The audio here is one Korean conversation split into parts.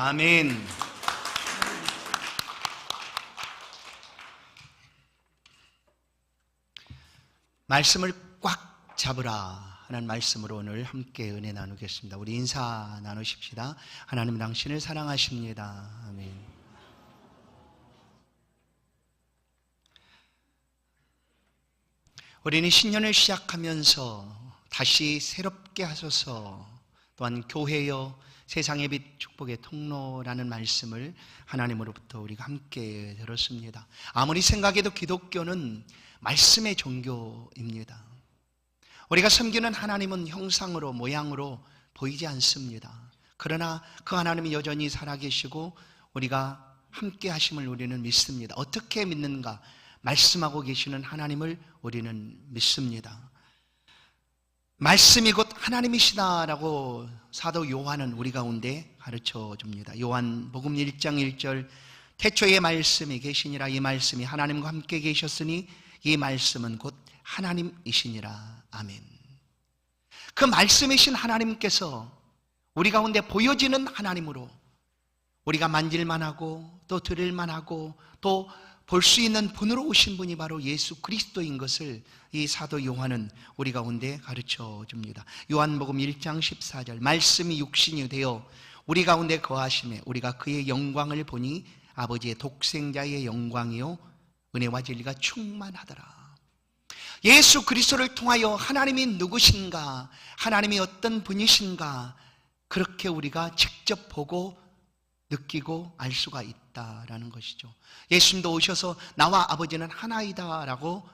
아멘. 말씀을 꽉 잡으라 하는 말씀으로 오늘 함께 은혜 나누겠습니다. 우리 인사 나누십시다. 하나님 당신을 사랑하십니다. 아멘. 우리는 신년을 시작하면서 다시 새롭게 하소서, 또한 교회여 세상의 빛 축복의 통로라는 말씀을 하나님으로부터 우리가 함께 들었습니다. 아무리 생각해도 기독교는 말씀의 종교입니다. 우리가 섬기는 하나님은 형상으로 모양으로 보이지 않습니다. 그러나 그 하나님이 여전히 살아계시고 우리가 함께 하심을 우리는 믿습니다. 어떻게 믿는가? 말씀하고 계시는 하나님을 우리는 믿습니다. 말씀이 곧 하나님이시다라고 사도 요한은 우리 가운데 가르쳐 줍니다. 요한복음 1장 1절, 태초에 말씀이 계시니라. 이 말씀이 하나님과 함께 계셨으니 이 말씀은 곧 하나님이시니라. 아멘. 그 말씀이신 하나님께서 우리 가운데 보여지는 하나님으로 우리가 만질만 하고 또 들을만 하고 또 볼 수 있는 분으로 오신 분이 바로 예수 그리스도인 것을 이 사도 요한은 우리 가운데 가르쳐 줍니다. 요한복음 1장 14절, 말씀이 육신이 되어 우리 가운데 거하심에 우리가 그의 영광을 보니 아버지의 독생자의 영광이요 은혜와 진리가 충만하더라. 예수 그리스도를 통하여 하나님이 누구신가, 하나님이 어떤 분이신가, 그렇게 우리가 직접 보고 느끼고 알 수가 있다라는 것이죠. 예수님도 오셔서 나와 아버지는 하나이다 라고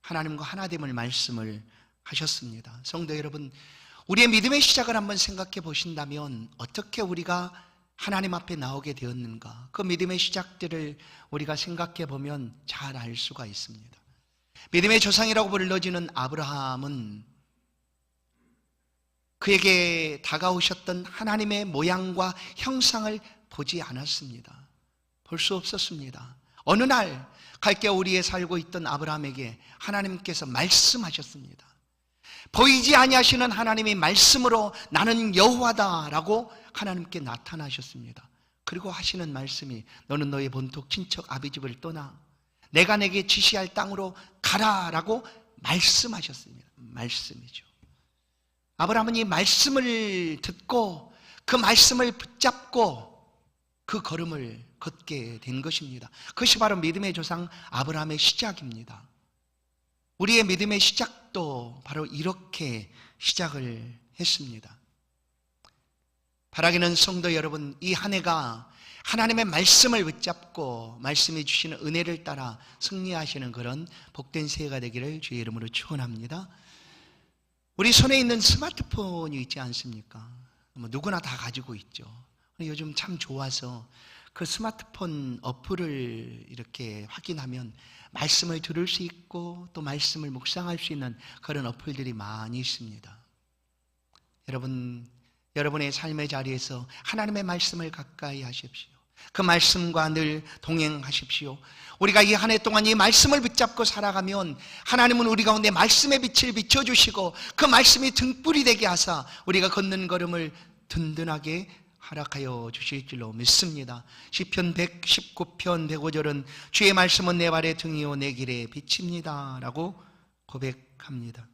하나님과 하나됨을 말씀을 하셨습니다. 성도 여러분, 우리의 믿음의 시작을 한번 생각해 보신다면 어떻게 우리가 하나님 앞에 나오게 되었는가, 그 믿음의 시작들을 우리가 생각해 보면 잘 알 수가 있습니다. 믿음의 조상이라고 불러지는 아브라함은 그에게 다가오셨던 하나님의 모양과 형상을 보지 않았습니다. 볼 수 없었습니다. 어느 날 갈대우리에 살고 있던 아브라함에게 하나님께서 말씀하셨습니다. 보이지 아니하시는 하나님이 말씀으로 나는 여호와다라고 하나님께 나타나셨습니다. 그리고 하시는 말씀이 너는 너의 본토 친척 아비집을 떠나 내가 내게 지시할 땅으로 가라라고 말씀하셨습니다. 말씀이죠. 아브라함은 이 말씀을 듣고 그 말씀을 붙잡고 그 걸음을 걷게 된 것입니다. 그것이 바로 믿음의 조상 아브라함의 시작입니다. 우리의 믿음의 시작도 바로 이렇게 시작을 했습니다. 바라기는 성도 여러분, 이 한 해가 하나님의 말씀을 붙잡고 말씀해 주시는 은혜를 따라 승리하시는 그런 복된 새해가 되기를 주의 이름으로 축원합니다. 우리 손에 있는 스마트폰이 있지 않습니까? 누구나 다 가지고 있죠. 요즘 참 좋아서 그 스마트폰 어플을 이렇게 확인하면 말씀을 들을 수 있고 또 말씀을 묵상할 수 있는 그런 어플들이 많이 있습니다. 여러분, 여러분의 삶의 자리에서 하나님의 말씀을 가까이 하십시오. 그 말씀과 늘 동행하십시오. 우리가 이 한 해 동안 이 말씀을 붙잡고 살아가면 하나님은 우리 가운데 말씀의 빛을 비춰주시고 그 말씀이 등불이 되게 하사 우리가 걷는 걸음을 든든하게 허락하여 주실 줄로 믿습니다. 시편 119편 105절은 주의 말씀은 내 발의 등이요 내 길의 빛입니다 라고 고백합니다.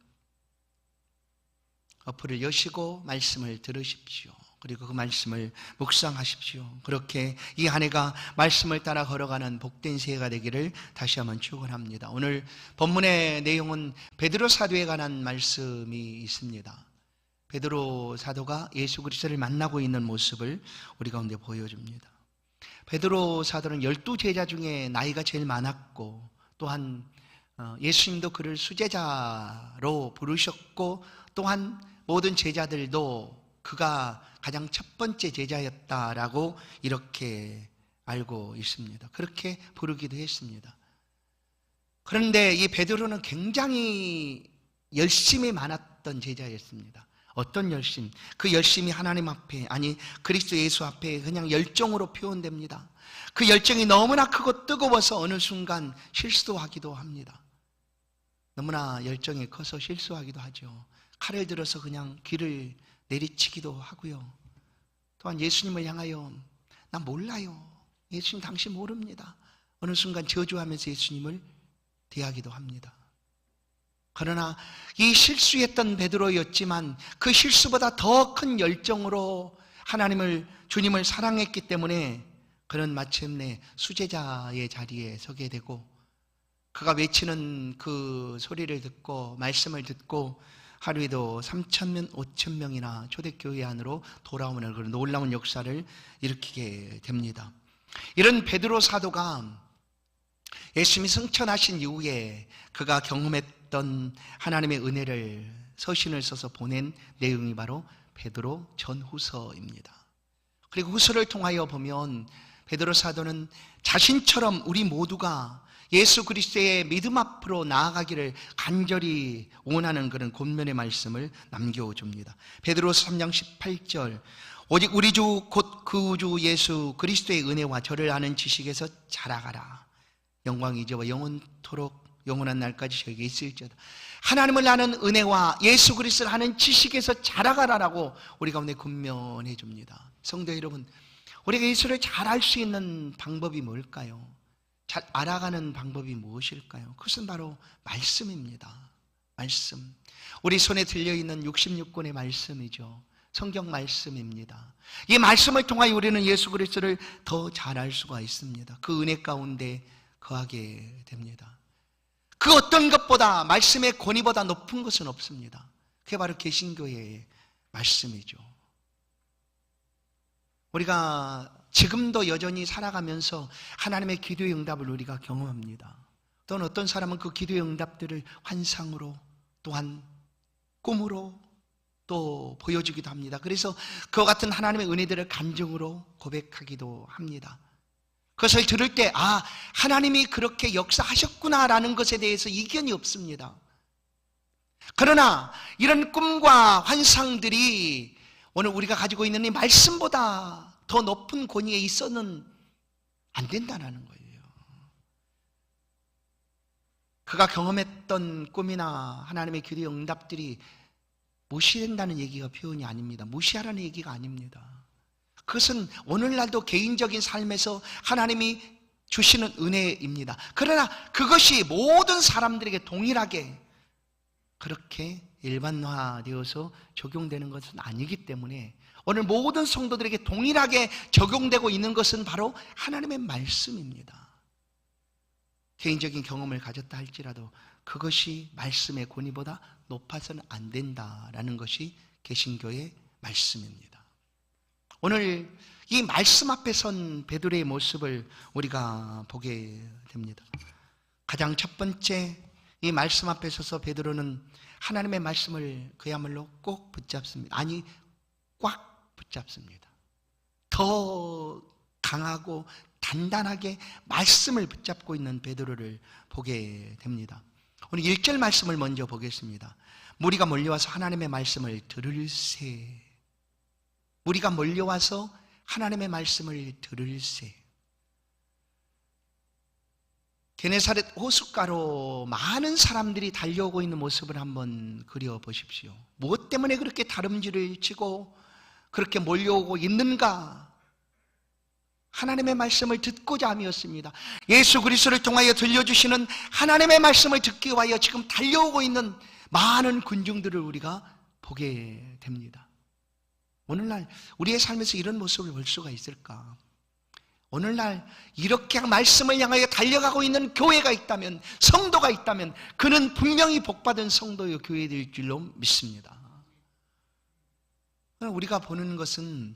어플을 여시고 말씀을 들으십시오. 그리고 그 말씀을 묵상하십시오. 그렇게 이 한 해가 말씀을 따라 걸어가는 복된 새해가 되기를 다시 한번 축원합니다. 오늘 본문의 내용은 베드로 사도에 관한 말씀이 있습니다. 베드로 사도가 예수 그리스도를 만나고 있는 모습을 우리 가운데 보여줍니다. 베드로 사도는 12제자 중에 나이가 제일 많았고 또한 예수님도 그를 수제자로 부르셨고 또한 모든 제자들도 그가 가장 첫 번째 제자였다라고 이렇게 알고 있습니다. 그렇게 부르기도 했습니다. 그런데 이 베드로는 굉장히 열심이 많았던 제자였습니다. 어떤 열심? 그 열심이 하나님 앞에, 아니 그리스도 예수 앞에 그냥 열정으로 표현됩니다. 그 열정이 너무나 크고 뜨거워서 어느 순간 실수도 하기도 합니다. 너무나 열정이 커서 실수하기도 하죠. 칼을 들어서 그냥 귀를 내리치기도 하고요. 또한 예수님을 향하여 나 몰라요. 예수님 당신 모릅니다. 어느 순간 저주하면서 예수님을 대하기도 합니다. 그러나 이 실수했던 베드로였지만 그 실수보다 더 큰 열정으로 주님을 사랑했기 때문에 그는 마침내 수제자의 자리에 서게 되고, 그가 외치는 그 소리를 듣고 말씀을 듣고 하루에도 3,000명, 5,000명이나 초대교회 안으로 돌아오는 그런 놀라운 역사를 일으키게 됩니다. 이런 베드로 사도가 예수님이 승천하신 이후에 그가 경험했던 하나님의 은혜를 서신을 써서 보낸 내용이 바로 베드로 전후서입니다. 그리고 후서를 통하여 보면 베드로 사도는 자신처럼 우리 모두가 예수 그리스도의 믿음 앞으로 나아가기를 간절히 원하는 그런 권면의 말씀을 남겨줍니다. 베드로서 3장 18절, 오직 우리 주 곧 그 주 예수 그리스도의 은혜와 저를 아는 지식에서 자라가라. 영광이 이제와 영원토록 영원한 날까지 저에게 있을지어다. 하나님을 아는 은혜와 예수 그리스도를 아는 지식에서 자라가라라고 우리 가운데 권면해 줍니다. 성도 여러분, 우리가 예수를 잘 알 수 있는 방법이 뭘까요? 잘 알아가는 방법이 무엇일까요? 그것은 바로 말씀입니다. 말씀. 우리 손에 들려있는 66권의 말씀이죠. 성경 말씀입니다. 이 말씀을 통하여 우리는 예수 그리스도를 더 잘 알 수가 있습니다. 그 은혜 가운데 거하게 됩니다. 그 어떤 것보다, 말씀의 권위보다 높은 것은 없습니다. 그게 바로 개신교의 말씀이죠. 우리가 지금도 여전히 살아가면서 하나님의 기도의 응답을 우리가 경험합니다. 또는 어떤 사람은 그 기도의 응답들을 환상으로, 또한 꿈으로 또 보여주기도 합니다. 그래서 그와 같은 하나님의 은혜들을 간증으로 고백하기도 합니다. 그것을 들을 때 하나님이 그렇게 역사하셨구나라는 것에 대해서 이견이 없습니다. 그러나 이런 꿈과 환상들이 오늘 우리가 가지고 있는 이 말씀보다 더 높은 권위에 있어는 안 된다는 거예요. 그가 경험했던 꿈이나 하나님의 기도의 응답들이 무시된다는 얘기가 표현이 아닙니다. 무시하라는 얘기가 아닙니다. 그것은 오늘날도 개인적인 삶에서 하나님이 주시는 은혜입니다. 그러나 그것이 모든 사람들에게 동일하게 그렇게 일반화되어서 적용되는 것은 아니기 때문에 오늘 모든 성도들에게 동일하게 적용되고 있는 것은 바로 하나님의 말씀입니다. 개인적인 경험을 가졌다 할지라도 그것이 말씀의 권위보다 높아서는 안 된다라는 것이 개신교의 말씀입니다. 오늘 이 말씀 앞에 선 베드로의 모습을 우리가 보게 됩니다. 가장 첫 번째, 이 말씀 앞에 서서 베드로는 하나님의 말씀을 그야말로 꼭 붙잡습니다. 아니, 꽉 붙잡습니다. 더 강하고 단단하게 말씀을 붙잡고 있는 베드로를 보게 됩니다. 오늘 1절 말씀을 먼저 보겠습니다. 무리가 몰려와서 하나님의 말씀을 들을세. 무리가 몰려와서 하나님의 말씀을 들을세. 게네사렛 호숫가로 많은 사람들이 달려오고 있는 모습을 한번 그려보십시오. 무엇 때문에 그렇게 다름질을 치고 그렇게 몰려오고 있는가? 하나님의 말씀을 듣고자 함이었습니다. 예수 그리스도를 통하여 들려주시는 하나님의 말씀을 듣기 위하여 지금 달려오고 있는 많은 군중들을 우리가 보게 됩니다. 오늘날 우리의 삶에서 이런 모습을 볼 수가 있을까? 오늘날 이렇게 말씀을 향하여 달려가고 있는 교회가 있다면, 성도가 있다면 그는 분명히 복받은 성도의 교회일 줄로 믿습니다. 우리가 보는 것은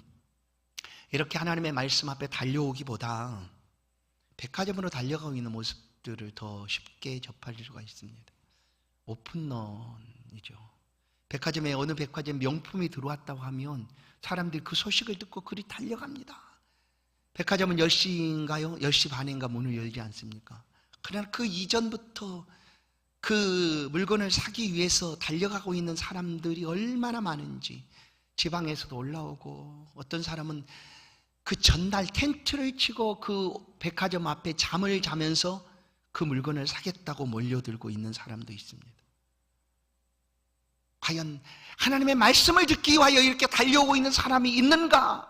이렇게 하나님의 말씀 앞에 달려오기보다 백화점으로 달려가고 있는 모습들을 더 쉽게 접할 수가 있습니다. 오픈런이죠. 백화점에 어느 백화점 명품이 들어왔다고 하면 사람들이 그 소식을 듣고 그리 달려갑니다. 백화점은 10시인가요? 10시 반인가 문을 열지 않습니까? 그러나 그 이전부터 그 물건을 사기 위해서 달려가고 있는 사람들이 얼마나 많은지, 지방에서도 올라오고, 어떤 사람은 그 전날 텐트를 치고 그 백화점 앞에 잠을 자면서 그 물건을 사겠다고 몰려들고 있는 사람도 있습니다. 과연 하나님의 말씀을 듣기 위하여 이렇게 달려오고 있는 사람이 있는가?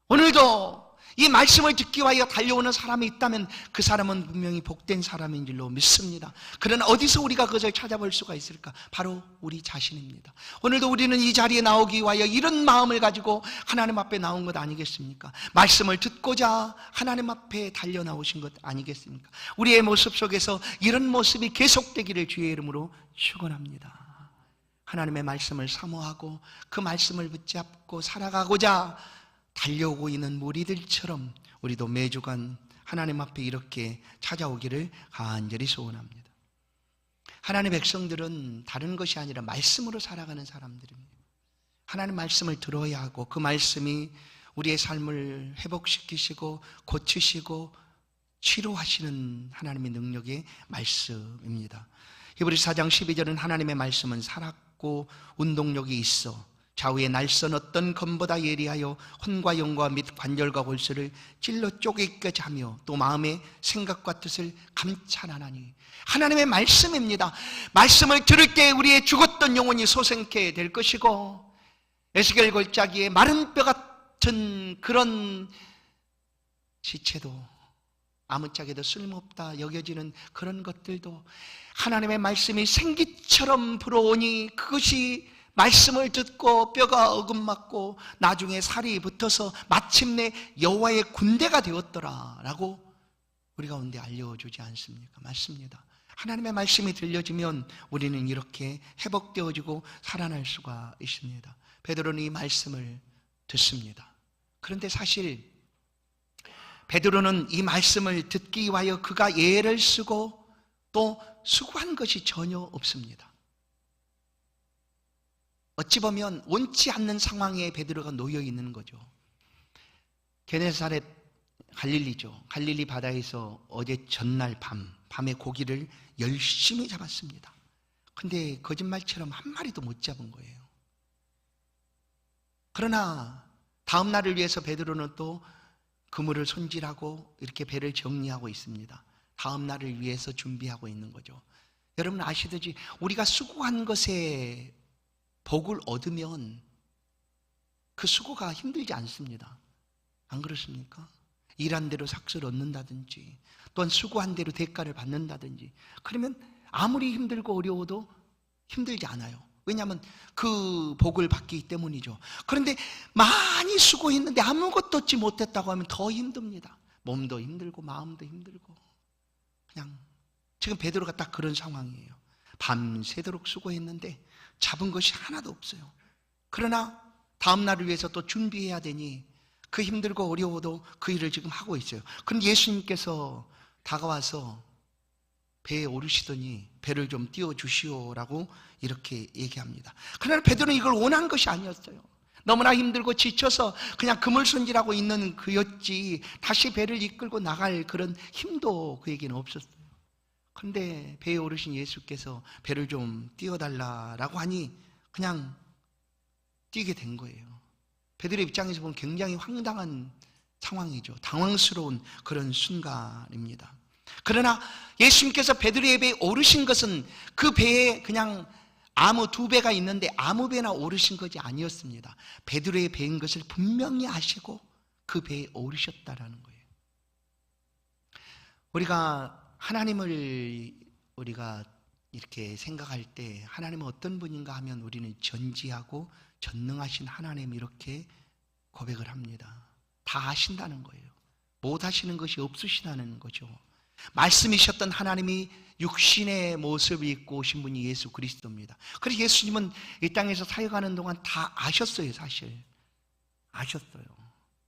오늘도 이 말씀을 듣기 위하여 달려오는 사람이 있다면 그 사람은 분명히 복된 사람인 줄로 믿습니다. 그러나 어디서 우리가 그것을 찾아볼 수가 있을까? 바로 우리 자신입니다. 오늘도 우리는 이 자리에 나오기 위하여 이런 마음을 가지고 하나님 앞에 나온 것 아니겠습니까? 말씀을 듣고자 하나님 앞에 달려 나오신 것 아니겠습니까? 우리의 모습 속에서 이런 모습이 계속되기를 주의 이름으로 축원합니다. 하나님의 말씀을 사모하고 그 말씀을 붙잡고 살아가고자 달려오고 있는 무리들처럼 우리도 매주간 하나님 앞에 이렇게 찾아오기를 간절히 소원합니다. 하나님의 백성들은 다른 것이 아니라 말씀으로 살아가는 사람들입니다. 하나님 말씀을 들어야 하고 그 말씀이 우리의 삶을 회복시키시고 고치시고 치료하시는 하나님의 능력의 말씀입니다. 히브리서 4장 12절은 하나님의 말씀은 살았고 운동력이 있어 좌우의 날선 어떤 검보다 예리하여 혼과 영과 및 관절과 골수를 찔러 쪼개기까지 하며 또 마음의 생각과 뜻을 감찰하나니. 하나님의 말씀입니다. 말씀을 들을 때 우리의 죽었던 영혼이 소생케 될 것이고 에스겔 골짜기에 마른 뼈 같은 그런 시체도 아무짝에도 쓸모없다 여겨지는 그런 것들도 하나님의 말씀이 생기처럼 불어오니 그것이 말씀을 듣고 뼈가 어긋맞고 나중에 살이 붙어서 마침내 여호와의 군대가 되었더라 라고 우리 가운데 알려주지 않습니까? 맞습니다. 하나님의 말씀이 들려지면 우리는 이렇게 회복되어지고 살아날 수가 있습니다. 베드로는 이 말씀을 듣습니다. 그런데 사실 베드로는 이 말씀을 듣기 위하여 그가 애를 쓰고 또 수고한 것이 전혀 없습니다. 어찌 보면 원치 않는 상황에 베드로가 놓여 있는 거죠. 게네사렛 갈릴리죠. 갈릴리 바다에서 어제 전날 밤에 고기를 열심히 잡았습니다. 근데 거짓말처럼 한 마리도 못 잡은 거예요. 그러나 다음 날을 위해서 베드로는 또 그물을 손질하고 이렇게 배를 정리하고 있습니다. 다음 날을 위해서 준비하고 있는 거죠. 여러분 아시듯이 우리가 수고한 것에 복을 얻으면 그 수고가 힘들지 않습니다. 안 그렇습니까? 일한 대로 삭슬 얻는다든지 또한 수고한 대로 대가를 받는다든지 그러면 아무리 힘들고 어려워도 힘들지 않아요. 왜냐하면 그 복을 받기 때문이죠. 그런데 많이 수고했는데 아무것도 얻지 못했다고 하면 더 힘듭니다. 몸도 힘들고 마음도 힘들고 그냥 지금 베드로가 딱 그런 상황이에요. 밤새도록 수고했는데 잡은 것이 하나도 없어요. 그러나 다음 날을 위해서 또 준비해야 되니 그 힘들고 어려워도 그 일을 지금 하고 있어요. 그런데 예수님께서 다가와서 배에 오르시더니 배를 좀 띄워주시오라고 이렇게 얘기합니다. 그러나 베드로는 이걸 원한 것이 아니었어요. 너무나 힘들고 지쳐서 그냥 그물 손질하고 있는 그였지 다시 배를 이끌고 나갈 그런 힘도 그에게는 없었어요. 그런데 배에 오르신 예수께서 배를 좀 띄워달라라고 하니 그냥 뛰게 된 거예요. 베드로의 입장에서 보면 굉장히 황당한 상황이죠. 당황스러운 그런 순간입니다. 그러나 예수님께서 베드로의 배에 오르신 것은 그 배에 그냥 아무 두 배가 있는데 아무 배나 오르신 것이 아니었습니다. 베드로의 배인 것을 분명히 아시고 그 배에 오르셨다라는 거예요. 우리가 하나님을 우리가 이렇게 생각할 때 하나님은 어떤 분인가 하면 우리는 전지하고 전능하신 하나님 이렇게 고백을 합니다. 다 아신다는 거예요. 못 하시는 것이 없으시다는 거죠. 말씀이셨던 하나님이 육신의 모습을 입고 오신 분이 예수 그리스도입니다. 그래서 예수님은 이 땅에서 사역하는 동안 다 아셨어요. 사실 아셨어요.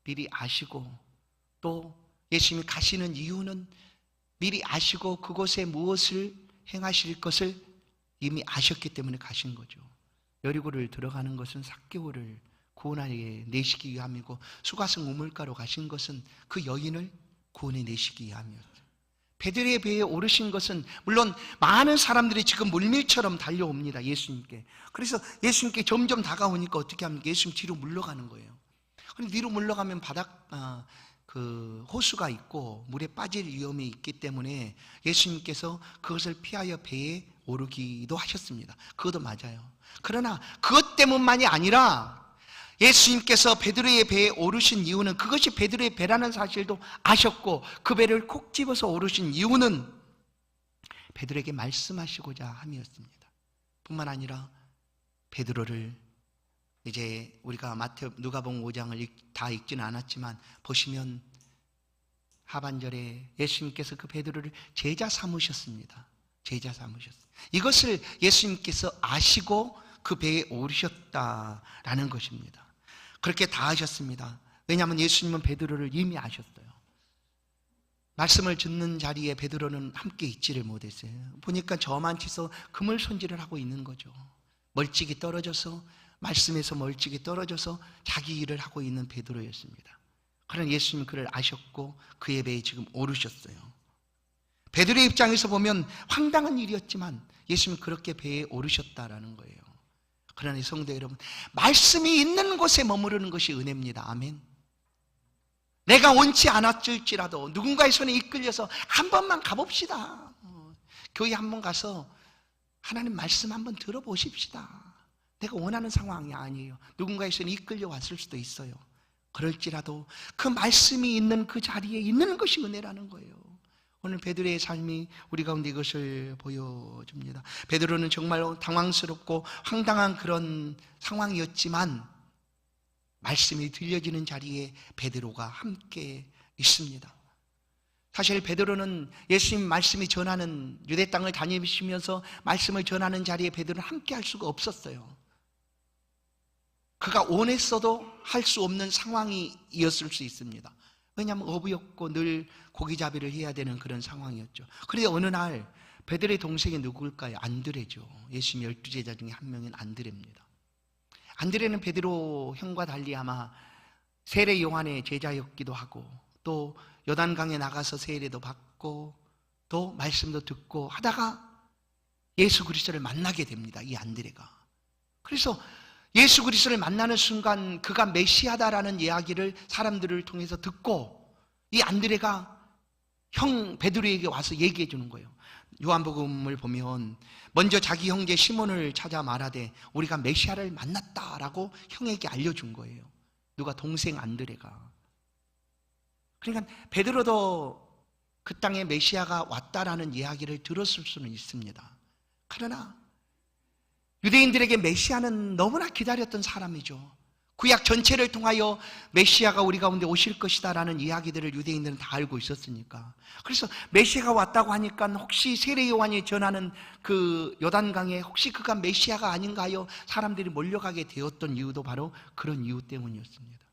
미리 아시고 또 예수님이 가시는 이유는 미리 아시고 그곳에 무엇을 행하실 것을 이미 아셨기 때문에 가신 거죠. 여리고를 들어가는 것은 삭개오를 구원하게 내시기 위함이고 수가성 우물가로 가신 것은 그 여인을 구원해 내시기 위함이었죠. 베드로의 배에 오르신 것은 물론 많은 사람들이 지금 물밀처럼 달려옵니다. 예수님께. 그래서 예수님께 점점 다가오니까 어떻게 합니까? 예수님 뒤로 물러가는 거예요. 그런데 뒤로 물러가면 호수가 있고 물에 빠질 위험이 있기 때문에 예수님께서 그것을 피하여 배에 오르기도 하셨습니다. 그것도 맞아요. 그러나 그것 때문만이 아니라 예수님께서 베드로의 배에 오르신 이유는, 그것이 베드로의 배라는 사실도 아셨고 그 배를 콕 집어서 오르신 이유는 베드로에게 말씀하시고자 함이었습니다. 뿐만 아니라 베드로를, 이제 우리가 누가복음 5장을 다 읽지는 않았지만 보시면 하반절에 예수님께서 그 베드로를 제자 삼으셨습니다. 제자 삼으셨어요. 이것을 예수님께서 아시고 그 배에 오르셨다라는 것입니다. 그렇게 다 하셨습니다. 왜냐하면 예수님은 베드로를 이미 아셨어요. 말씀을 듣는 자리에 베드로는 함께 있지를 못했어요. 보니까 저만 치서 그물 손질을 하고 있는 거죠. 멀찍이 떨어져서, 말씀에서 멀찍이 떨어져서 자기 일을 하고 있는 베드로였습니다. 그러나 예수님은 그를 아셨고 그의 배에 지금 오르셨어요. 베드로의 입장에서 보면 황당한 일이었지만 예수님은 그렇게 배에 오르셨다라는 거예요. 그러나 성도 여러분, 말씀이 있는 곳에 머무르는 것이 은혜입니다. 아멘. 내가 원치 않았을지라도 누군가의 손에 이끌려서 한 번만 가봅시다. 교회 한번 가서 하나님 말씀 한번 들어보십시다. 내가 원하는 상황이 아니에요. 누군가의 손에 이끌려 왔을 수도 있어요. 그럴지라도 그 말씀이 있는 그 자리에 있는 것이 은혜라는 거예요. 오늘 베드로의 삶이 우리 가운데 이것을 보여줍니다. 베드로는 정말 당황스럽고 황당한 그런 상황이었지만 말씀이 들려지는 자리에 베드로가 함께 있습니다. 사실 베드로는 예수님 말씀이 전하는, 유대 땅을 다니시면서 말씀을 전하는 자리에 베드로는 함께 할 수가 없었어요. 그가 원했어도 할 수 없는 상황이었을 수 있습니다. 왜냐하면 어부였고 늘 고기잡이를 해야 되는 그런 상황이었죠. 그런데 어느 날 베드로의 동생이 누구일까요? 안드레죠. 예수님 12제자 중에 한 명인 안드레입니다. 안드레는 베드로 형과 달리 아마 세례 요한의 제자였기도 하고 또 요단강에 나가서 세례도 받고 또 말씀도 듣고 하다가 예수 그리스도를 만나게 됩니다. 이 안드레가. 그래서 예수 그리스도를 만나는 순간 그가 메시아다라는 이야기를 사람들을 통해서 듣고 이 안드레가 형 베드로에게 와서 얘기해 주는 거예요. 요한복음을 보면 먼저 자기 형제 시몬을 찾아 말하되 우리가 메시아를 만났다라고 형에게 알려준 거예요. 누가? 동생 안드레가. 그러니까 베드로도 그 땅에 메시아가 왔다라는 이야기를 들었을 수는 있습니다. 그러나 유대인들에게 메시아는 너무나 기다렸던 사람이죠. 구약 전체를 통하여 메시아가 우리 가운데 오실 것이다 라는 이야기들을 유대인들은 다 알고 있었으니까. 그래서 메시아가 왔다고 하니까 혹시 세례 요한이 전하는 그 요단강에 혹시 그가 메시아가 아닌가 하여 사람들이 몰려가게 되었던 이유도 바로 그런 이유 때문이었습니다.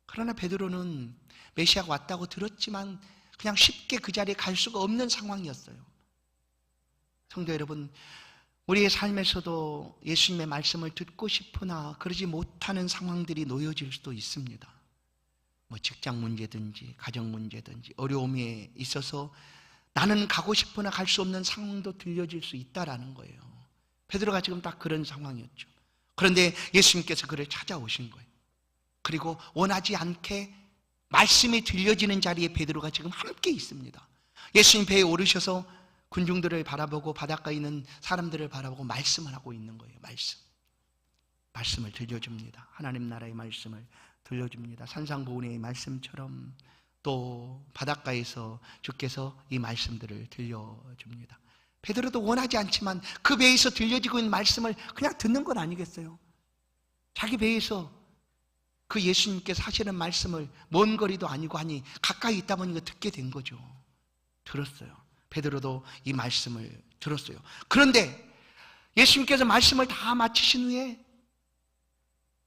그러나 베드로는 메시아가 왔다고 들었지만 그냥 쉽게 그 자리에 갈 수가 없는 상황이었어요. 성도 여러분, 우리의 삶에서도 예수님의 말씀을 듣고 싶으나 그러지 못하는 상황들이 놓여질 수도 있습니다. 뭐 직장 문제든지 가정 문제든지 어려움에 있어서 나는 가고 싶으나 갈 수 없는 상황도 들려질 수 있다라는 거예요. 베드로가 지금 딱 그런 상황이었죠. 그런데 예수님께서 그를 찾아오신 거예요. 그리고 원하지 않게 말씀이 들려지는 자리에 베드로가 지금 함께 있습니다. 예수님 배에 오르셔서 군중들을 바라보고 바닷가에 있는 사람들을 바라보고 말씀을 하고 있는 거예요. 말씀을 들려줍니다. 하나님 나라의 말씀을 들려줍니다. 산상보훈의 말씀처럼 또 바닷가에서 주께서 이 말씀들을 들려줍니다. 베드로도 원하지 않지만 그 배에서 들려지고 있는 말씀을 그냥 듣는 건 아니겠어요? 자기 배에서 그 예수님께서 하시는 말씀을 먼 거리도 아니고 하니 가까이 있다 보니까 듣게 된 거죠. 들었어요. 베드로도 이 말씀을 들었어요. 그런데 예수님께서 말씀을 다 마치신 후에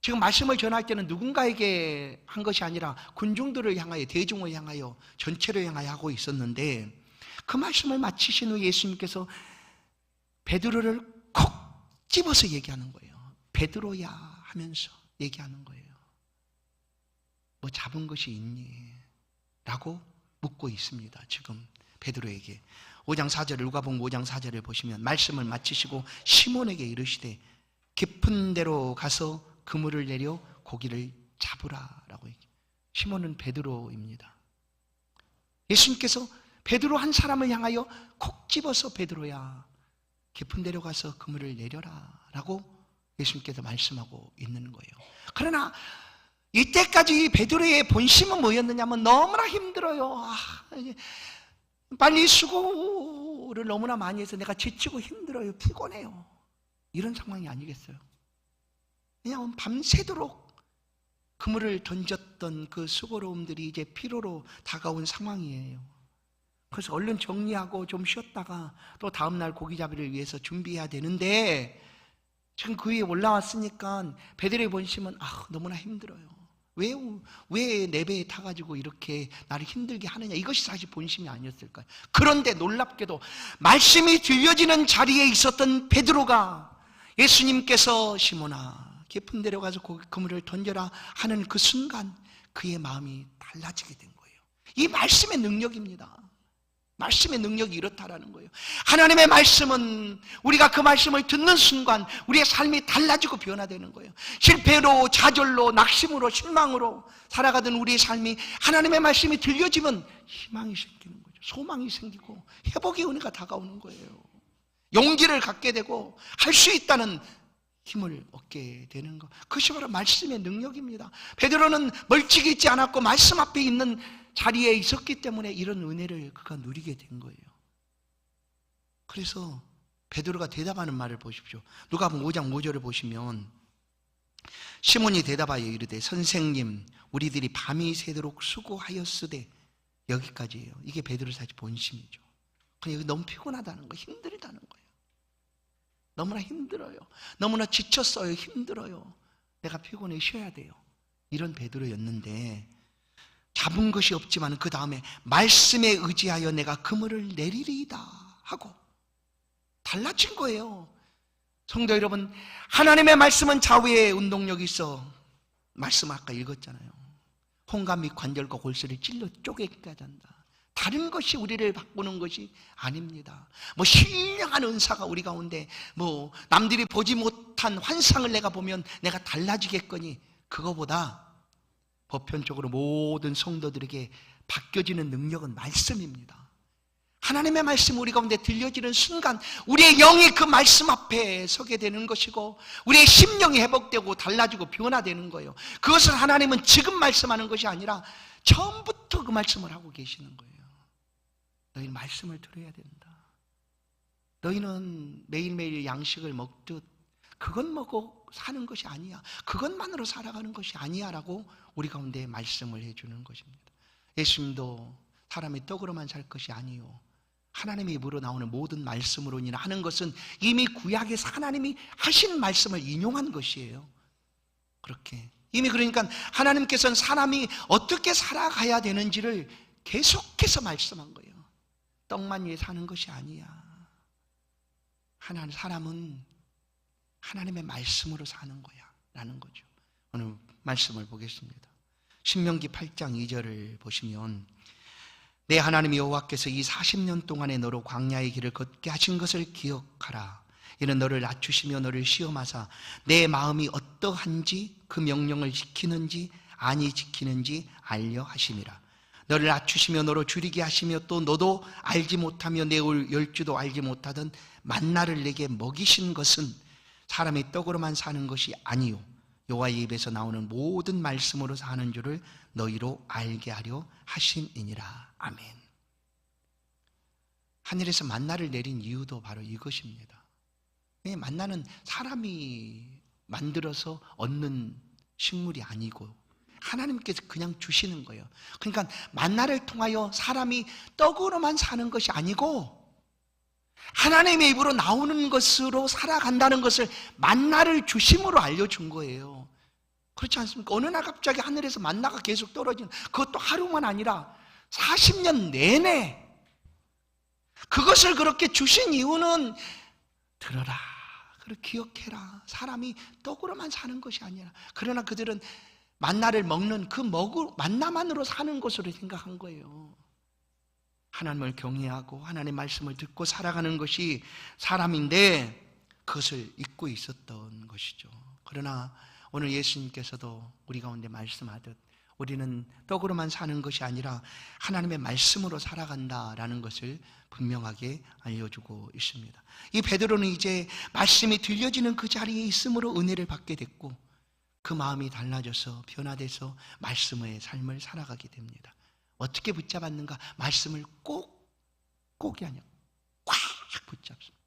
지금 말씀을 전할 때는 누군가에게 한 것이 아니라 군중들을 향하여, 대중을 향하여, 전체를 향하여 하고 있었는데 그 말씀을 마치신 후에 예수님께서 베드로를 콕 집어서 얘기하는 거예요. 베드로야 하면서 얘기하는 거예요. 뭐 잡은 것이 있니? 라고 묻고 있습니다. 지금 베드로에게. 5장 4절, 누가복음 5장 4절을 보시면 말씀을 마치시고 시몬에게 이르시되 깊은 데로 가서 그물을 내려 고기를 잡으라라고 얘기해요. 시몬은 베드로입니다. 예수님께서 베드로 한 사람을 향하여 콕 집어서 베드로야 깊은 데로 가서 그물을 내려라 라고 예수님께서 말씀하고 있는 거예요. 그러나 이때까지 베드로의 본심은 뭐였느냐면 너무나 힘들어요. 빨리 수고를 너무나 많이 해서 내가 지치고 힘들어요. 피곤해요. 이런 상황이 아니겠어요? 그냥 밤새도록 그물을 던졌던 그 수고로움들이 이제 피로로 다가온 상황이에요. 그래서 얼른 정리하고 좀 쉬었다가 또 다음날 고기잡이를 위해서 준비해야 되는데 지금 그 위에 올라왔으니까 베드로의 본심은 너무나 힘들어요. 왜 내 배에 타가지고 이렇게 나를 힘들게 하느냐, 이것이 사실 본심이 아니었을까요? 그런데 놀랍게도 말씀이 들려지는 자리에 있었던 베드로가 예수님께서 시몬아 깊은 데로 가서 그물을 던져라 하는 그 순간 그의 마음이 달라지게 된 거예요. 이 말씀의 능력입니다. 말씀의 능력이 이렇다라는 거예요. 하나님의 말씀은 우리가 그 말씀을 듣는 순간 우리의 삶이 달라지고 변화되는 거예요. 실패로, 좌절로, 낙심으로, 실망으로 살아가던 우리의 삶이 하나님의 말씀이 들려지면 희망이 생기는 거죠. 소망이 생기고 회복의 은혜가 다가오는 거예요. 용기를 갖게 되고 할 수 있다는 힘을 얻게 되는 것, 그것이 바로 말씀의 능력입니다. 베드로는 멀찍이 있지 않았고 말씀 앞에 있는 자리에 있었기 때문에 이런 은혜를 그가 누리게 된 거예요. 그래서 베드로가 대답하는 말을 보십시오. 누가복음 5장 5절을 보시면 시몬이 대답하여 이르되 선생님 우리들이 밤이 새도록 수고하였으되, 여기까지예요. 이게 베드로 사실 본심이죠. 그냥 여기 너무 피곤하다는 거, 힘들다는 거예요. 너무나 힘들어요. 너무나 지쳤어요. 힘들어요. 내가 피곤해 쉬어야 돼요. 이런 베드로였는데 잡은 것이 없지만 그 다음에 말씀에 의지하여 내가 그물을 내리리이다 하고 달라진 거예요. 성도 여러분, 하나님의 말씀은 좌우에 운동력이 있어. 말씀 아까 읽었잖아요. 홍감 및 관절과 골수를 찔러 쪼개기까지 한다. 다른 것이 우리를 바꾸는 것이 아닙니다. 신령한 은사가 우리 가운데 남들이 보지 못한 환상을 내가 보면 내가 달라지겠거니, 그거보다 보편적으로 모든 성도들에게 바뀌어지는 능력은 말씀입니다. 하나님의 말씀이 우리 가운데 들려지는 순간 우리의 영이 그 말씀 앞에 서게 되는 것이고 우리의 심령이 회복되고 달라지고 변화되는 거예요. 그것은 하나님은 지금 말씀하는 것이 아니라 처음부터 그 말씀을 하고 계시는 거예요. 너희는 말씀을 들어야 된다. 너희는 매일매일 양식을 먹듯 그것 먹고 사는 것이 아니야. 그것만으로 살아가는 것이 아니야 라고 우리 가운데 말씀을 해주는 것입니다. 예수님도 사람이 떡으로만 살 것이 아니요 하나님의 입으로 나오는 모든 말씀으로 인하 하는 것은 이미 구약에서 하나님이 하신 말씀을 인용한 것이에요. 그렇게 이미, 그러니까 하나님께서는 사람이 어떻게 살아가야 되는지를 계속해서 말씀한 거예요. 떡만 위해 사는 것이 아니야. 사람은 하나님의 말씀으로 사는 거야 라는 거죠. 오늘 말씀을 보겠습니다. 신명기 8장 2절을 보시면 내 하나님 여호와께서 이 40년 동안에 너로 광야의 길을 걷게 하신 것을 기억하라. 이는 너를 낮추시며 너를 시험하사 내 마음이 어떠한지 그 명령을 지키는지 아니 지키는지 알려 하심이라. 너를 낮추시며 너로 줄이게 하시며 또 너도 알지 못하며 내올 열주도 알지 못하던 만나를 내게 먹이신 것은 사람의 떡으로만 사는 것이 아니요 여호와의 입에서 나오는 모든 말씀으로 사는 줄을 너희로 알게 하려 하심이니라. 아멘. 하늘에서 만나를 내린 이유도 바로 이것입니다. 만나는 사람이 만들어서 얻는 식물이 아니고 하나님께서 그냥 주시는 거예요. 그러니까 만나를 통하여 사람이 떡으로만 사는 것이 아니고 하나님의 입으로 나오는 것으로 살아간다는 것을 만나를 주심으로 알려준 거예요. 그렇지 않습니까? 어느 날 갑자기 하늘에서 만나가 계속 떨어지는, 그것도 하루만 아니라 40년 내내 그것을 그렇게 주신 이유는 들어라, 그리고 기억해라. 사람이 떡으로만 사는 것이 아니라, 그러나 그들은 만나를 먹는 그 만나만으로 사는 것으로 생각한 거예요. 하나님을 경외하고 하나님의 말씀을 듣고 살아가는 것이 사람인데 그것을 잊고 있었던 것이죠. 그러나 오늘 예수님께서도 우리 가운데 말씀하듯 우리는 떡으로만 사는 것이 아니라 하나님의 말씀으로 살아간다라는 것을 분명하게 알려주고 있습니다. 이 베드로는 이제 말씀이 들려지는 그 자리에 있음으로 은혜를 받게 됐고 그 마음이 달라져서 변화돼서 말씀의 삶을 살아가게 됩니다. 어떻게 붙잡았는가? 말씀을 꼭이 아니야. 꽉 붙잡습니다.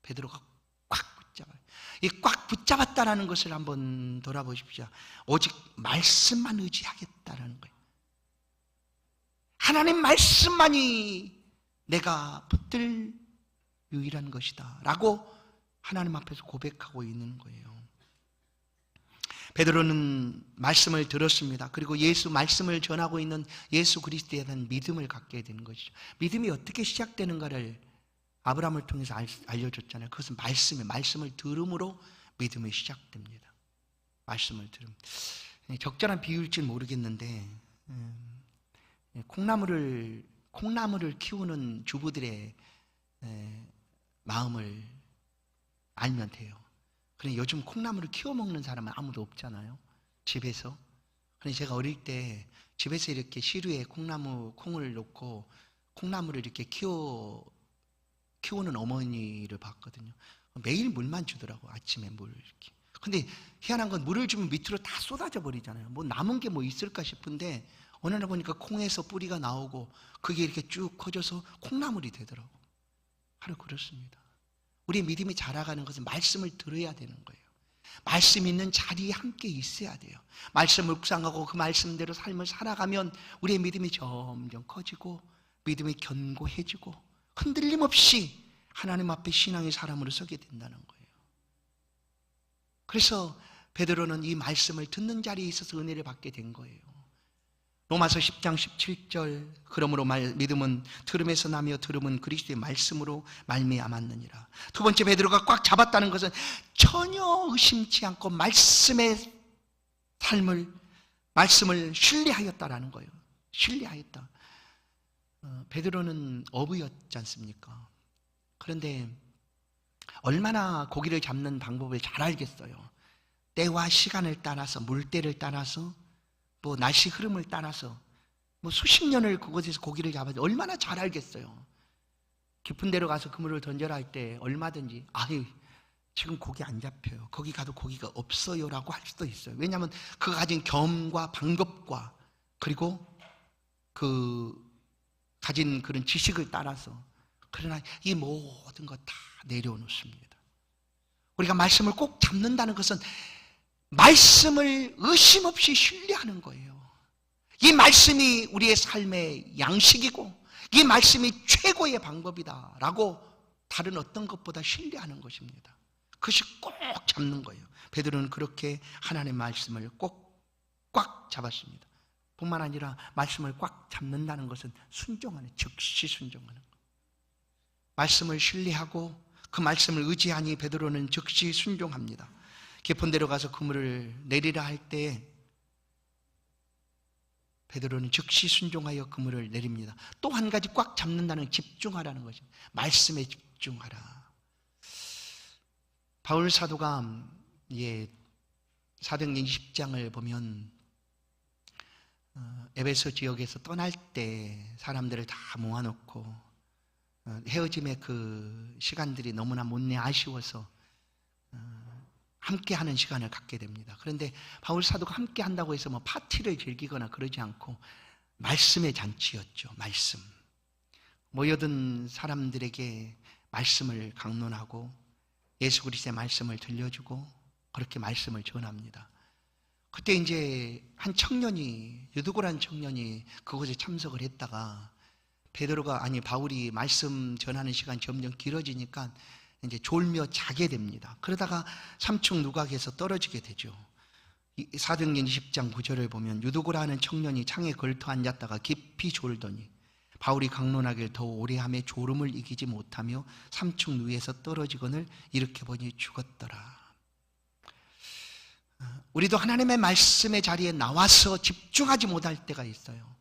베드로가 꽉 붙잡아요. 이 꽉 붙잡았다라는 것을 한번 돌아보십시오. 오직 말씀만 의지하겠다라는 거예요. 하나님 말씀만이 내가 붙들 유일한 것이다 라고 하나님 앞에서 고백하고 있는 거예요. 베드로는 말씀을 들었습니다. 그리고 예수 말씀을 전하고 있는 예수 그리스도에 대한 믿음을 갖게 되는 것이죠. 믿음이 어떻게 시작되는가를 아브라함을 통해서 알려줬잖아요. 그것은 말씀을 들음으로 믿음이 시작됩니다. 말씀을 들음. 적절한 비유일지 모르겠는데 콩나물을 키우는 주부들의 마음을 알면 돼요. 그런데 요즘 콩나물을 키워 먹는 사람은 아무도 없잖아요. 집에서. 그런데 제가 어릴 때 집에서 이렇게 시루에 콩을 놓고 콩나물을 이렇게 키우는 어머니를 봤거든요. 매일 물만 주더라고. 아침에 물 이렇게. 근데 희한한 건 물을 주면 밑으로 다 쏟아져 버리잖아요. 뭐 남은 게 뭐 있을까 싶은데 어느 날 보니까 콩에서 뿌리가 나오고 그게 이렇게 쭉 커져서 콩나물이 되더라고. 바로 그렇습니다. 우리의 믿음이 자라가는 것은 말씀을 들어야 되는 거예요. 말씀 있는 자리에 함께 있어야 돼요. 말씀을 묵상하고 그 말씀대로 삶을 살아가면 우리의 믿음이 점점 커지고 믿음이 견고해지고 흔들림 없이 하나님 앞에 신앙의 사람으로 서게 된다는 거예요. 그래서 베드로는 이 말씀을 듣는 자리에 있어서 은혜를 받게 된 거예요. 로마서 10장 17절 그러므로 믿음은 들음에서 나며 들음은 그리스도의 말씀으로 말미암았느니라. 두 번째 베드로가 꽉 잡았다는 것은 전혀 의심치 않고 말씀의 삶을 말씀을 신뢰하였다라는 거예요. 신뢰하였다. 베드로는 어부였지 않습니까? 그런데 얼마나 고기를 잡는 방법을 잘 알겠어요. 때와 시간을 따라서 물때를 따라서 뭐 날씨 흐름을 따라서 뭐 수십 년을 그곳에서 고기를 잡아서 얼마나 잘 알겠어요. 깊은 데로 가서 그물을 던져라 할 때 얼마든지 아유 지금 고기 안 잡혀요. 거기 가도 고기가 없어요 라고 할 수도 있어요. 왜냐하면 그가 가진 경험과 방법과 그리고 그 가진 그런 지식을 따라서. 그러나 이 모든 것 다 내려놓습니다. 우리가 말씀을 꼭 잡는다는 것은 말씀을 의심 없이 신뢰하는 거예요. 이 말씀이 우리의 삶의 양식이고 이 말씀이 최고의 방법이다라고 다른 어떤 것보다 신뢰하는 것입니다. 그것이 꼭 잡는 거예요. 베드로는 그렇게 하나님의 말씀을 꼭 꽉 잡았습니다. 뿐만 아니라 말씀을 꽉 잡는다는 것은 순종하는, 즉시 순종하는 것. 말씀을 신뢰하고 그 말씀을 의지하니 베드로는 즉시 순종합니다. 깊은 데로 가서 그물을 내리라 할 때 베드로는 즉시 순종하여 그물을 내립니다. 또 한 가지 꽉 잡는다는 집중하라는 것입니다. 말씀에 집중하라. 바울 사도가 사도행전 20장을 보면 에베소 지역에서 떠날 때 사람들을 다 모아놓고 헤어짐의 그 시간들이 너무나 못내 아쉬워서 함께하는 시간을 갖게 됩니다. 그런데 바울 사도가 함께 한다고 해서 뭐 파티를 즐기거나 그러지 않고 말씀의 잔치였죠. 말씀. 모여든 사람들에게 말씀을 강론하고 예수 그리스도의 말씀을 들려주고 그렇게 말씀을 전합니다. 그때 이제 한 청년이, 유두고라는 청년이 그곳에 참석을 했다가 바울이 말씀 전하는 시간이 점점 길어지니까 이제 졸며 자게 됩니다. 그러다가 삼층 누각에서 떨어지게 되죠. 사도행전 20장 9절을 보면 유두고라 하는 청년이 창에 걸터 앉았다가 깊이 졸더니 바울이 강론하길 더 오래 하며 졸음을 이기지 못하며 삼층 위에서 떨어지거늘 이렇게 보니 죽었더라. 우리도 하나님의 말씀의 자리에 나와서 집중하지 못할 때가 있어요.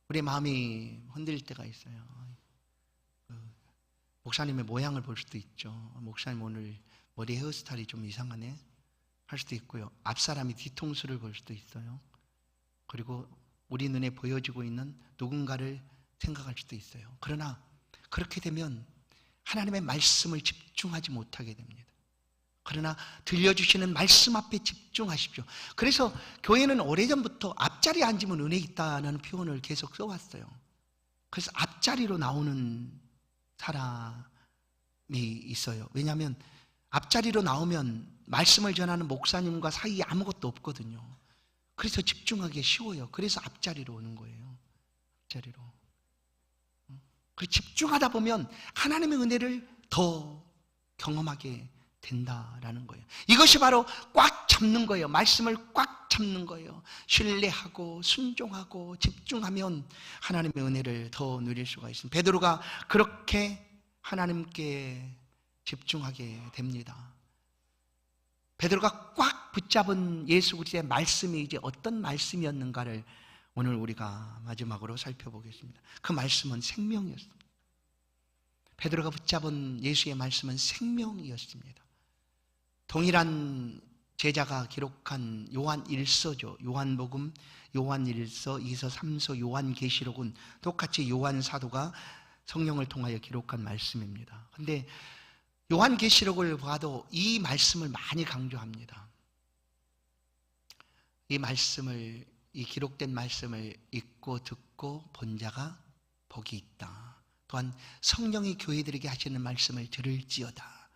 우리 마음이 흔들릴 때가 있어요. 목사님의 모양을 볼 수도 있죠. 목사님 오늘 머리 헤어스타일이 좀 이상하네 할 수도 있고요. 앞사람이 뒤통수를 볼 수도 있어요. 그리고 우리 눈에 보여지고 있는 누군가를 생각할 수도 있어요. 그러나 그렇게 되면 하나님의 말씀을 집중하지 못하게 됩니다. 그러나 들려주시는 말씀 앞에 집중하십시오. 그래서 교회는 오래전부터 앞자리에 앉으면 은혜 있다는 표현을 계속 써왔어요. 그래서 앞자리로 나오는 사람이 있어요. 왜냐하면 앞자리로 나오면 말씀을 전하는 목사님과 사이에 아무것도 없거든요. 그래서 집중하기 쉬워요. 그래서 앞자리로 오는 거예요. 앞자리로. 그 집중하다 보면 하나님의 은혜를 더 경험하게 된다라는 거예요. 이것이 바로 꽉 잡는 거예요. 말씀을 꽉 잡는 거예요. 신뢰하고 순종하고 집중하면 하나님의 은혜를 더 누릴 수가 있습니다. 베드로가 그렇게 하나님께 집중하게 됩니다. 베드로가 꽉 붙잡은 예수 그리스도의 말씀이 이제 어떤 말씀이었는가를 오늘 우리가 마지막으로 살펴보겠습니다. 그 말씀은 생명이었습니다. 베드로가 붙잡은 예수의 말씀은 생명이었습니다. 동일한 제자가 기록한 요한 1서죠. 요한복음, 요한 1서, 2서, 3서, 요한계시록은 똑같이 요한 사도가 성령을 통하여 기록한 말씀입니다. 그런데 요한계시록을 봐도 이 말씀을 많이 강조합니다. 이 기록된 말씀을 읽고 듣고 본 자가 복이 있다. 또한 성령이 교회들에게 하시는 말씀을 들을지어다.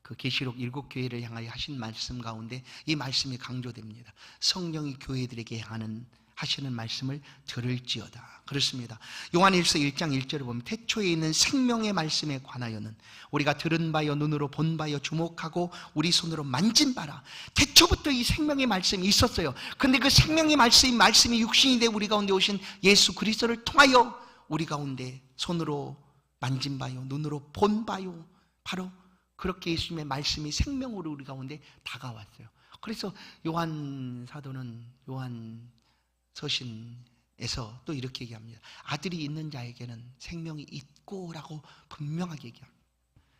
그 계시록 7교회를 향하여 하신 말씀 가운데 이 말씀이 강조됩니다. 성령이 교회들에게 하시는 말씀을 들을지어다. 그렇습니다. 요한일서 1장 1절을 보면 태초에 있는 생명의 말씀에 관하여는 우리가 들은 바요 눈으로 본 바요 주목하고 우리 손으로 만진 바라. 태초부터 이 생명의 말씀이 있었어요. 그런데 그 생명의 말씀이 육신이 되어 우리 가운데 오신 예수 그리스도를 통하여 우리 가운데 손으로 만진 바요 눈으로 본 바요 바로 그렇게 예수님의 말씀이 생명으로 우리 가운데 다가왔어요. 그래서 요한 사도는 요한 서신에서 또 이렇게 얘기합니다. 아들이 있는 자에게는 생명이 있고라고 분명하게 얘기합니다.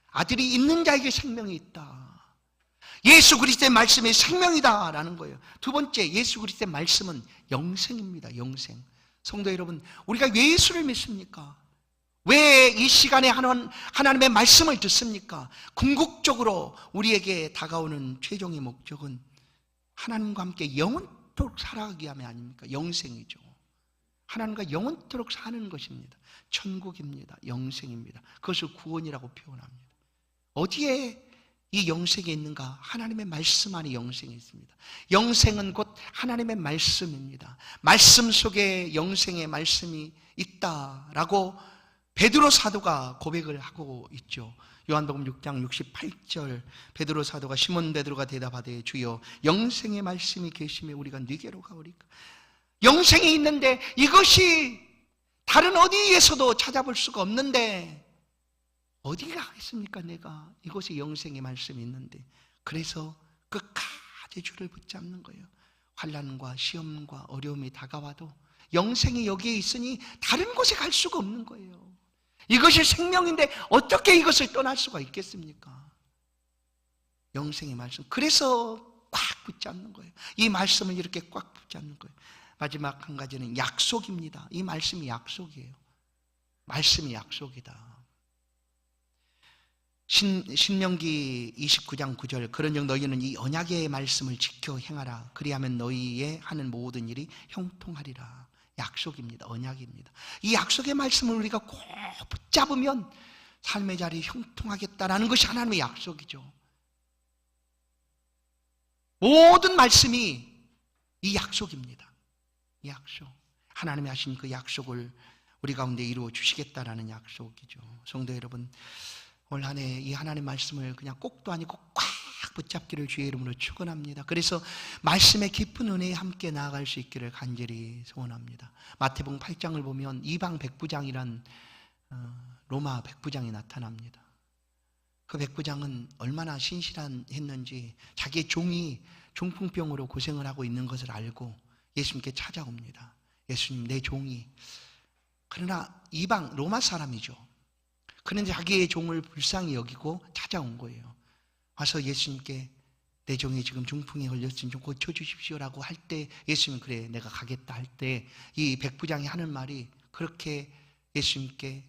아들이 있는 자에게 생명이 있다. 예수 그리스도의 말씀이 생명이다라는 거예요. 두 번째, 예수 그리스도의 말씀은 영생입니다. 영생. 성도 여러분, 우리가 왜 예수를 믿습니까? 왜 이 시간에 하나님의 말씀을 듣습니까? 궁극적으로 우리에게 다가오는 최종의 목적은 하나님과 함께 영원토록 살아가기 위함이 아닙니까? 영생이죠. 하나님과 영원토록 사는 것입니다. 천국입니다. 영생입니다. 그것을 구원이라고 표현합니다. 어디에 이 영생이 있는가? 하나님의 말씀 안에 영생이 있습니다. 영생은 곧 하나님의 말씀입니다. 말씀 속에 영생의 말씀이 있다라고 베드로 사도가 고백을 하고 있죠. 요한복음 6장 68절 베드로 사도가 시몬 베드로가 대답하되 주여 영생의 말씀이 계시매 우리가 네게로 가오리까. 영생이 있는데 이것이 다른 어디에서도 찾아볼 수가 없는데 어디 가겠습니까? 내가 이곳에 영생의 말씀이 있는데. 그래서 끝까지 주를 붙잡는 거예요. 환난과 시험과 어려움이 다가와도 영생이 여기에 있으니 다른 곳에 갈 수가 없는 거예요. 이것이 생명인데 어떻게 이것을 떠날 수가 있겠습니까? 영생의 말씀. 그래서 꽉 붙잡는 거예요. 이 말씀을 이렇게 꽉 붙잡는 거예요. 마지막 한 가지는 약속입니다. 이 말씀이 약속이에요. 말씀이 약속이다. 신명기 29장 9절 그런즉 너희는 이 언약의 말씀을 지켜 행하라. 그리하면 너희의 하는 모든 일이 형통하리라. 약속입니다. 언약입니다. 이 약속의 말씀을 우리가 꼭 붙잡으면 삶의 자리에 형통하겠다라는 것이 하나님의 약속이죠. 모든 말씀이 이 약속입니다. 이 약속. 하나님이 하신 그 약속을 우리 가운데 이루어 주시겠다라는 약속이죠. 성도 여러분, 올 한 해 이 하나님 말씀을 그냥 꼭도 아니고 꽉 붙잡기를 주의 이름으로 축원합니다. 그래서 말씀의 깊은 은혜에 함께 나아갈 수 있기를 간절히 소원합니다. 마태복음 8장을 보면 이방 백부장이란 로마 백부장이 나타납니다. 그 백부장은 얼마나 신실했는지 자기의 종이 중풍병으로 고생을 하고 있는 것을 알고 예수님께 찾아옵니다. 예수님, 내 종이. 그러나 이방 로마 사람이죠. 그런데 자기의 종을 불쌍히 여기고 찾아온 거예요. 와서 예수님께 내 종이 지금 중풍에 걸렸으니 좀 고쳐주십시오라고 할 때 예수님 그래 내가 가겠다 할 때 이 백부장이 하는 말이 그렇게 예수님께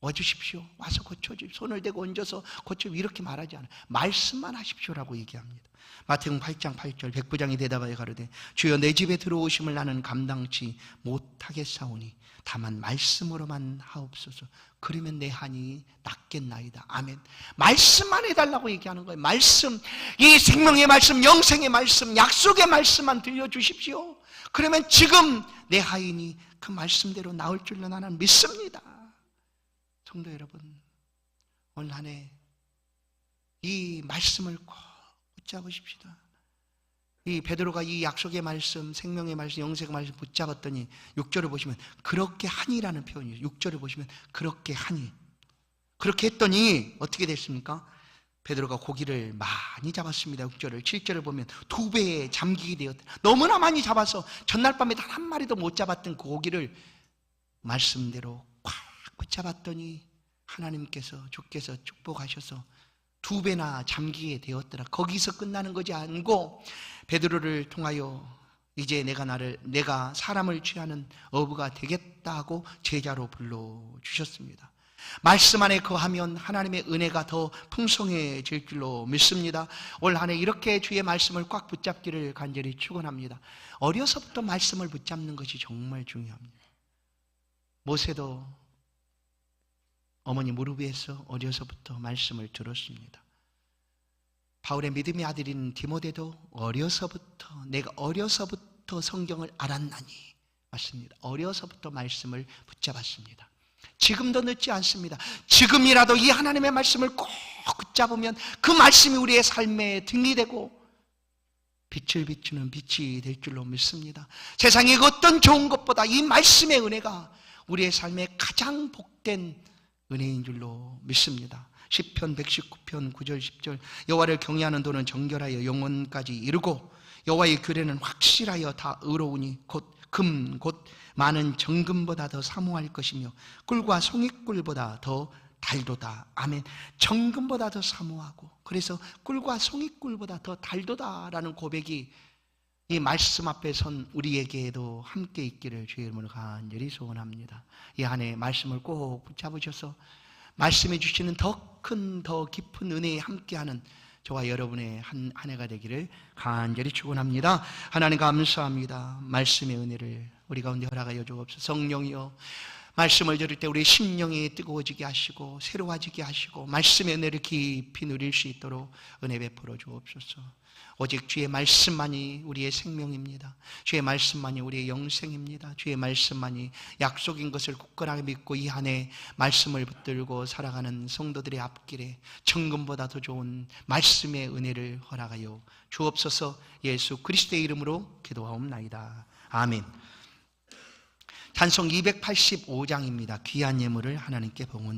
와주십시오, 와서 고쳐주십시오, 손을 대고 얹어서 고쳐주십시오 이렇게 말하지 않아요. 말씀만 하십시오라고 얘기합니다. 마태복음 8장 8절 백부장이 대답하여 가로되 주여 내 집에 들어오심을 나는 감당치 못하겠사오니 다만 말씀으로만 하옵소서. 그러면 내 한이 낫겠나이다. 아멘. 말씀만 해달라고 얘기하는 거예요. 말씀, 이 생명의 말씀, 영생의 말씀, 약속의 말씀만 들려주십시오. 그러면 지금 내 하인이 그 말씀대로 나올 줄로 나는 믿습니다. 성도 여러분, 오늘 한 해 이 말씀을 꼭 붙잡으십시다. 이 베드로가 이 약속의 말씀, 생명의 말씀, 영생의 말씀 붙잡았더니 6절을 보시면 그렇게 하니라는 표현이에요. 6절을 보시면 그렇게 하니. 그렇게 했더니 어떻게 됐습니까? 베드로가 고기를 많이 잡았습니다. 6절을. 7절을 보면 2배에 잠기게 되었다. 너무나 많이 잡아서 전날 밤에 단 한 마리도 못 잡았던 그 고기를 말씀대로 꽉 붙잡았더니 하나님께서 주께서 축복하셔서 2배나 잠기게 되었더라. 거기서 끝나는 것이 아니고 베드로를 통하여 이제 내가 사람을 취하는 어부가 되겠다 하고 제자로 불러주셨습니다. 말씀 안에 거하면 하나님의 은혜가 더 풍성해질 줄로 믿습니다. 올 한 해 이렇게 주의 말씀을 꽉 붙잡기를 간절히 축원합니다. 어려서부터 말씀을 붙잡는 것이 정말 중요합니다. 모세도 어머니 무릎 위에서 어려서부터 말씀을 들었습니다. 바울의 믿음의 아들인 디모데도 내가 어려서부터 성경을 알았나니, 맞습니다. 어려서부터 말씀을 붙잡았습니다. 지금도 늦지 않습니다. 지금이라도 이 하나님의 말씀을 꼭 붙잡으면 그 말씀이 우리의 삶의 등이 되고 빛을 비추는 빛이 될 줄로 믿습니다. 세상에 어떤 좋은 것보다 이 말씀의 은혜가 우리의 삶에 가장 복된 은혜인 줄로 믿습니다. 시편 119편 9절 10절 여호와를 경외하는 도는 정결하여 영혼까지 이르고 여호와의 규례는 확실하여 다 의로우니 곧 금 곧 많은 정금보다 더 사모할 것이며 꿀과 송이꿀보다 더 달도다. 아멘. 정금보다 더 사모하고 그래서 꿀과 송이꿀보다 더 달도다라는 고백이 이 말씀 앞에 선 우리에게도 함께 있기를 주의 이름으로 간절히 소원합니다. 이 한 해 말씀을 꼭 붙잡으셔서 말씀해 주시는 더 큰 더 깊은 은혜에 함께하는 저와 여러분의 한 해가 되기를 간절히 축원합니다. 하나님 감사합니다. 말씀의 은혜를 우리 가운데 허락하여 주옵소서. 성령이여 말씀을 들을 때 우리 심령이 뜨거워지게 하시고 새로워지게 하시고 말씀의 은혜를 깊이 누릴 수 있도록 은혜 베풀어 주옵소서. 오직 주의 말씀만이 우리의 생명입니다. 주의 말씀만이 우리의 영생입니다. 주의 말씀만이 약속인 것을 굳건하게 믿고 이 한 해 말씀을 붙들고 살아가는 성도들의 앞길에 정금보다 더 좋은 말씀의 은혜를 허락하여 주옵소서. 예수 그리스도의 이름으로 기도하옵나이다. 아멘. 찬송 285장입니다. 귀한 예물을 하나님께 봉헌